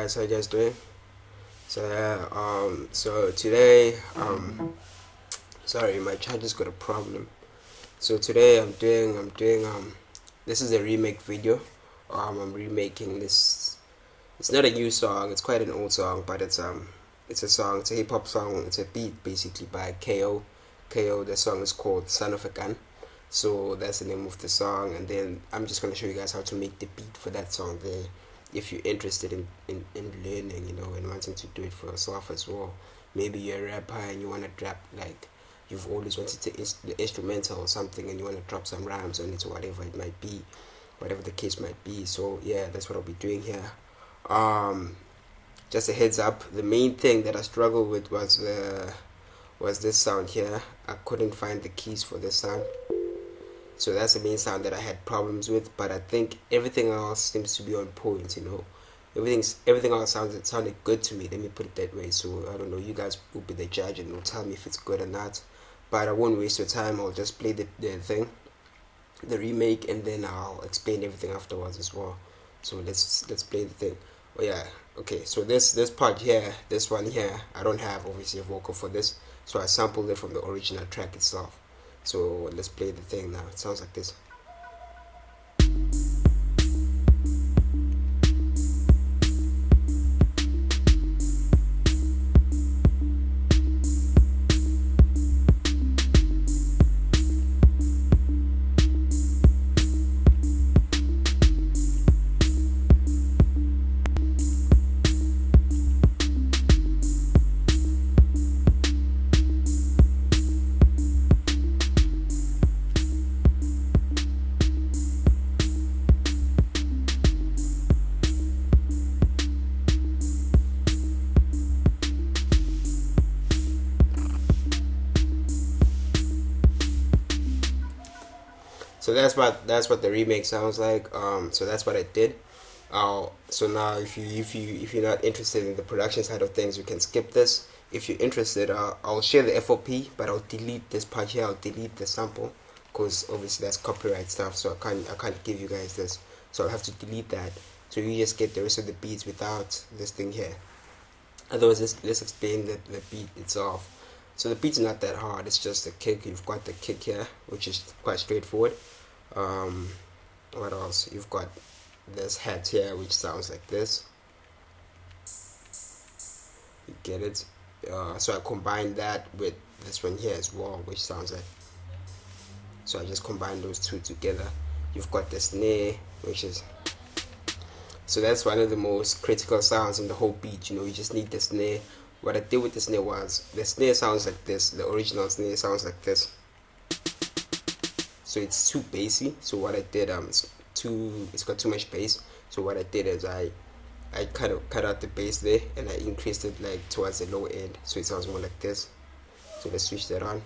guys, how you guys doing? So today, sorry, my charger's got a problem. So today I'm doing this is a remake video. I'm remaking this. It's not a new song. It's quite an old song, but it's a song. It's a hip hop song. It's a beat basically by KO. KO. The song is called "Son of a Gun." So that's the name of the song, and then I'm just gonna show you guys how to make the beat for that song there. If you're interested in learning, and wanting to do it for yourself as well. Maybe you're a rapper and you wanna rap like you've always wanted to the instrumental or something, and you wanna drop some rhymes on it or whatever it might be, whatever the case might be. So yeah, that's what I'll be doing here. Um, just a heads up. The main thing that I struggled with was this sound here. I couldn't find the keys for this sound. So that's the main sound that I had problems with, but I think everything else seems to be on point. Everything else sounded good to me. Let me put it that way. So I don't know. You guys will be the judge and will tell me if it's good or not. But I won't waste your time. I'll just play the thing, the remake, and then I'll explain everything afterwards as well. So let's play the thing. Oh yeah. Okay. So this part here, this one here, I don't have obviously a vocal for this, so I sampled it from the original track itself. So let's play the thing now. It sounds like this. So that's what the remake sounds like. So that's what I did. So now if you're not interested in the production side of things, you can skip this. If you're interested, I'll share the FOP, but I'll delete this part here. I'll delete the sample because obviously that's copyright stuff. So I can't give you guys this. So I'll have to delete that. So you just get the rest of the beats without this thing here. Otherwise, let's explain the beat itself. So the beat's not that hard. It's just the kick. You've got the kick here, which is quite straightforward. um, what else? You've got this hat here, which sounds like this. You get it? So I combined that with this one here as well, which sounds like. So I just combined those two together. You've got the snare, which is. So that's one of the most critical sounds in the whole beat. You just need the snare. What I did with the snare was the snare sounds like this. The original snare sounds like this. So it's too bassy. So what I did, it's got too much bass. So what I did is I kind of cut out the bass there and I increased it like towards the low end, so it sounds more like this. So let's switch that on.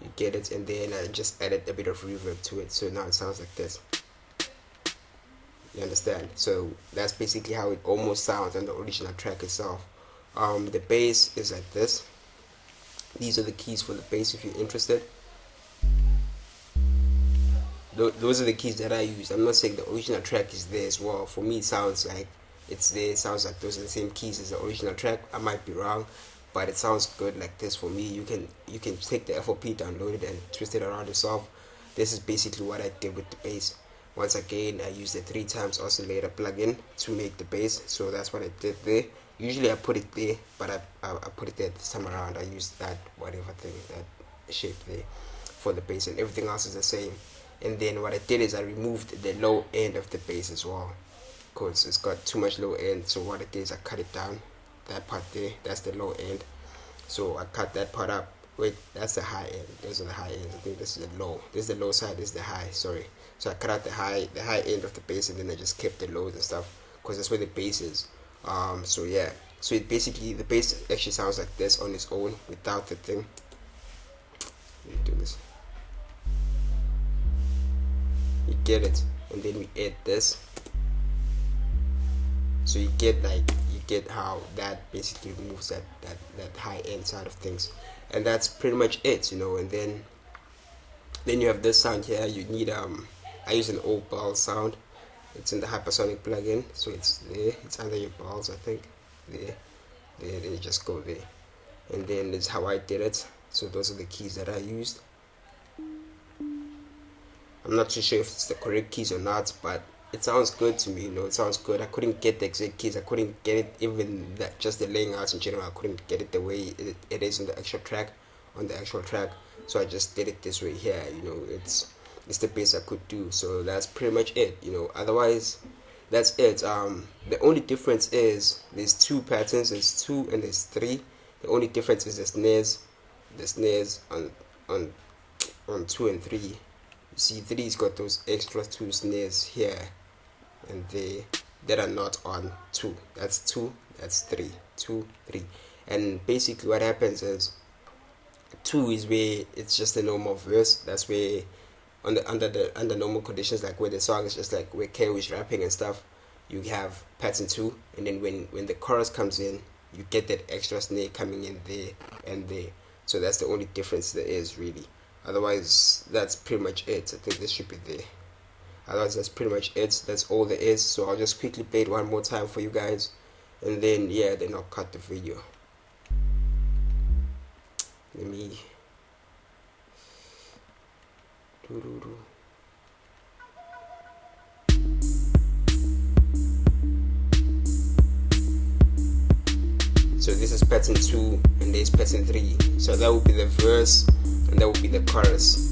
You get it, and then I just added a bit of reverb to it, so now it sounds like this. You understand? So that's basically how it almost sounds on the original track itself. The bass is like this. These are the keys for the bass if you're interested. Those are the keys that I use. I'm not saying the original track is there as well. For me, it sounds like it's there. It sounds like those are the same keys as the original track. I might be wrong, but it sounds good like this for me. You can take the FOP, download it, and twist it around yourself. This is basically what I did with the bass. Once again, I used the 3 times oscillator plugin to make the bass. So that's what I did there. Usually I put it there, but I put it there this time around. I used that whatever thing, that shape there for the bass, and everything else is the same. And then what I did is I removed the low end of the bass as well, because it's got too much low end. So what I did is I cut it down. That part there, that's the low end. So I cut that part up. Wait, that's the high end. Those are the high ends. I think this is the low. This is the low side. This is the high. Sorry. So I cut out the high end of the bass, and then I just kept the lows and stuff, because that's where the bass is. So yeah. So it basically, the bass actually sounds like this on its own without the thing. Let me do this. You get it, and then we add this. So you get how that basically removes that high end side of things, and that's pretty much it. And then you have this sound here. You need I use an opal sound. It's in the Hypersonic plugin, so it's there. It's under your balls, I think. There, then you just go there, and then this is how I did it. So those are the keys that I used. I'm not too sure if it's the correct keys or not, but it sounds good to me. It sounds good. I couldn't get the exact keys. I couldn't get it even that just the laying out in general. I couldn't get it the way it is on the actual track, So I just did it this way here. It's the best I could do. So that's pretty much it. Otherwise, that's it. The only difference is there's two patterns. There's two and there's three. The only difference is the snares on 2 and 3. You see, 3's got those extra 2 snares here and there that are not on 2. That's 2, that's 3, 2, 3. And basically what happens is 2 is where it's just a normal verse. That's where under normal conditions, like where the song is just like where KO is rapping and stuff, you have pattern 2, and then when the chorus comes in, you get that extra snare coming in there and there. So that's the only difference there is, really. Otherwise, that's pretty much it. I think this should be there. Otherwise, that's pretty much it. That's all there is. So I'll just quickly play it one more time for you guys, and then then I'll cut the video. Let me So this is pattern 2 and there's pattern 3. So that would be the verse and that would be the chorus.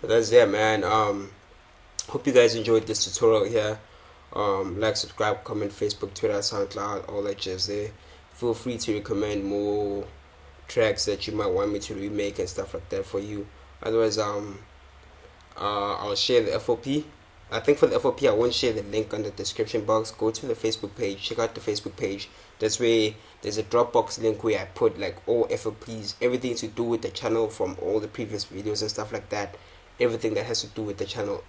That's it, man. Hope you guys enjoyed this tutorial here. Like, subscribe, comment, Facebook, Twitter, SoundCloud, all that jazz there. Feel free to recommend more tracks that you might want me to remake and stuff like that for you. Otherwise, I'll share the FOP. I think for the FOP, I won't share the link on the description box. Go to the Facebook page, check out the Facebook page. That's where there's a Dropbox link where I put like all FOPs, everything to do with the channel from all the previous videos and stuff like that. Everything that has to do with the channel,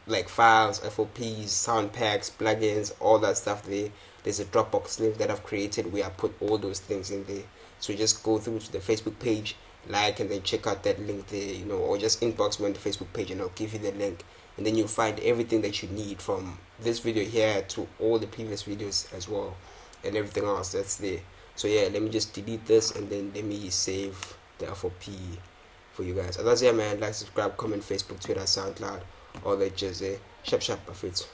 like files, FOPs, sound packs, plugins, all that stuff there. There's a Dropbox link that I've created where I put all those things in there. So just go through to the Facebook page, like, and then check out that link there, or just inbox me on the Facebook page and I'll give you the link. And then you'll find everything that you need from this video here to all the previous videos as well, and everything else that's there. So let me just delete this and then let me save the FOP for you guys. Otherwise, man, like, subscribe, comment, Facebook, Twitter, SoundCloud, all that jazz there. Sharp, sharp, perfect.